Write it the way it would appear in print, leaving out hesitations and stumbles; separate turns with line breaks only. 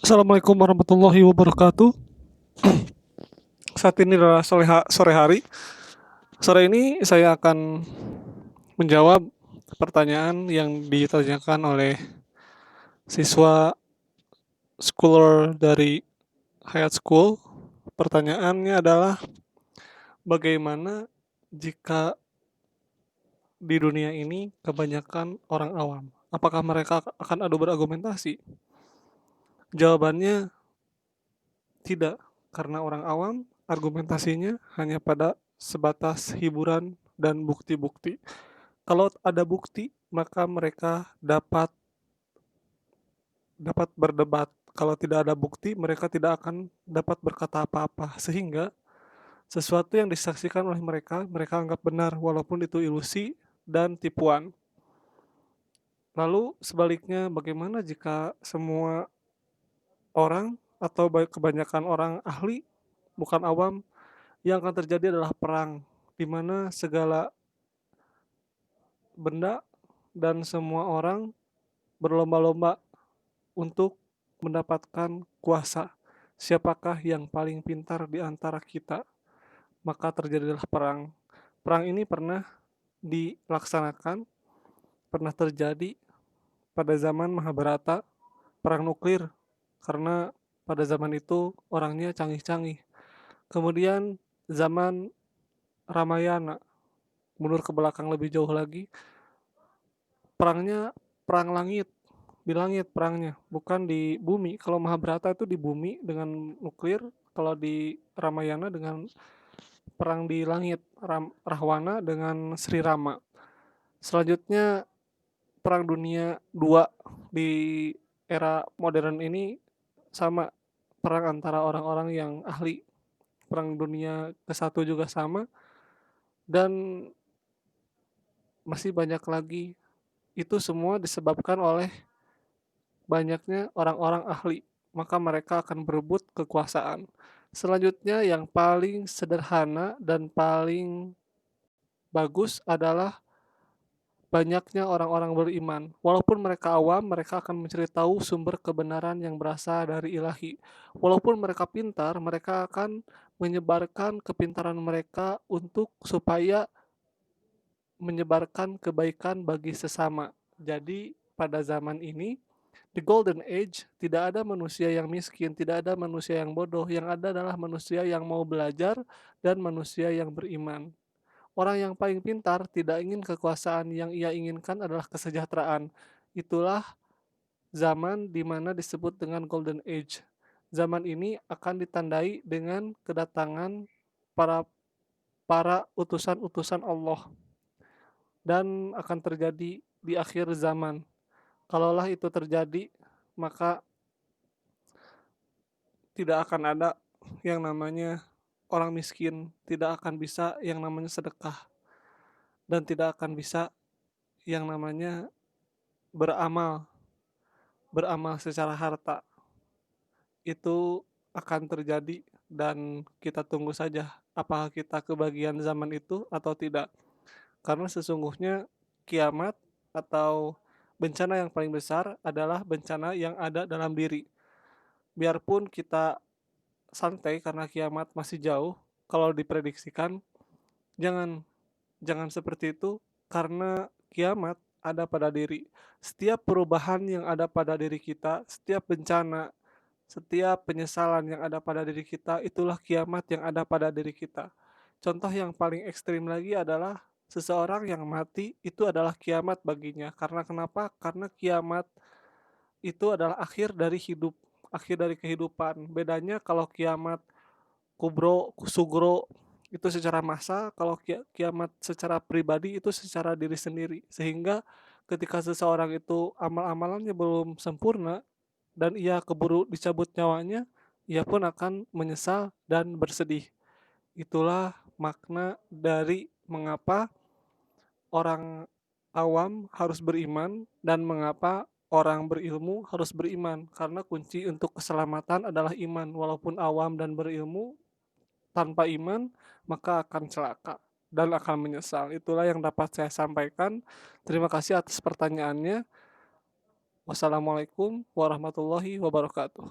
Assalamualaikum warahmatullahi wabarakatuh. Saat ini adalah sore hari. Sore ini saya akan menjawab pertanyaan yang ditanyakan oleh siswa scholar dari Hayat School. Pertanyaannya adalah bagaimana jika di dunia ini kebanyakan orang awam? Apakah mereka akan adu berargumentasi? Jawabannya tidak, karena orang awam argumentasinya hanya pada sebatas hiburan dan bukti-bukti. Kalau ada bukti, maka mereka dapat dapat berdebat. Kalau tidak ada bukti, mereka tidak akan dapat berkata apa-apa. Sehingga sesuatu yang disaksikan oleh mereka, mereka anggap benar walaupun itu ilusi dan tipuan. Lalu sebaliknya, bagaimana jika semua orang atau kebanyakan orang ahli, bukan awam, yang akan terjadi adalah perang, di mana segala benda dan semua orang berlomba-lomba untuk mendapatkan kuasa. Siapakah yang paling pintar di antara kita? Maka terjadilah perang. Perang ini pernah dilaksanakan, pernah terjadi pada zaman Mahabharata, perang nuklir, karena pada zaman itu orangnya canggih-canggih. Kemudian zaman Ramayana, mundur ke belakang lebih jauh lagi, perangnya perang langit, di langit perangnya, bukan di bumi. Kalau Mahabharata itu di bumi dengan nuklir, kalau di Ramayana dengan perang di langit, Rahwana dengan Sri Rama. Selanjutnya perang dunia 2 di era modern ini sama, perang antara orang-orang yang ahli. Perang dunia ke-1 juga sama, dan masih banyak lagi. Itu semua disebabkan oleh banyaknya orang-orang ahli, maka mereka akan berebut kekuasaan. Selanjutnya yang paling sederhana dan paling bagus adalah banyaknya orang-orang beriman. Walaupun mereka awam, mereka akan mencari tahu sumber kebenaran yang berasal dari ilahi. Walaupun mereka pintar, mereka akan menyebarkan kepintaran mereka untuk supaya menyebarkan kebaikan bagi sesama. Jadi pada zaman ini, di Golden Age, tidak ada manusia yang miskin, tidak ada manusia yang bodoh, yang ada adalah manusia yang mau belajar dan manusia yang beriman. Orang yang paling pintar tidak ingin kekuasaan, yang ia inginkan adalah kesejahteraan. Itulah zaman di mana disebut dengan Golden Age. Zaman ini akan ditandai dengan kedatangan para para utusan-utusan Allah, dan akan terjadi di akhir zaman. Kalaulah itu terjadi, maka tidak akan ada yang namanya orang miskin, tidak akan bisa yang namanya sedekah, dan tidak akan bisa yang namanya beramal, beramal secara harta. Itu akan terjadi, dan kita tunggu saja apakah kita kebagian zaman itu atau tidak. Karena sesungguhnya kiamat atau bencana yang paling besar adalah bencana yang ada dalam diri. Biarpun kita santai karena kiamat masih jauh, kalau diprediksikan, jangan jangan seperti itu, karena kiamat ada pada diri. Setiap perubahan yang ada pada diri kita, setiap bencana, setiap penyesalan yang ada pada diri kita, itulah kiamat yang ada pada diri kita. Contoh yang paling ekstrim lagi adalah seseorang yang mati, itu adalah kiamat baginya. Karena kenapa? Karena kiamat itu adalah akhir dari hidup, akhir dari kehidupan. Bedanya kalau kiamat kubro, sugro itu secara massa, kalau kiamat secara pribadi itu secara diri sendiri. Sehingga ketika seseorang itu amal-amalannya belum sempurna dan ia keburu dicabut nyawanya, ia pun akan menyesal dan bersedih. Itulah makna dari mengapa orang awam harus beriman dan mengapa orang berilmu harus beriman, karena kunci untuk keselamatan adalah iman. Walaupun awam dan berilmu, tanpa iman maka akan celaka dan akan menyesal. Itulah yang dapat saya sampaikan. Terima kasih atas pertanyaannya. Wassalamualaikum warahmatullahi wabarakatuh.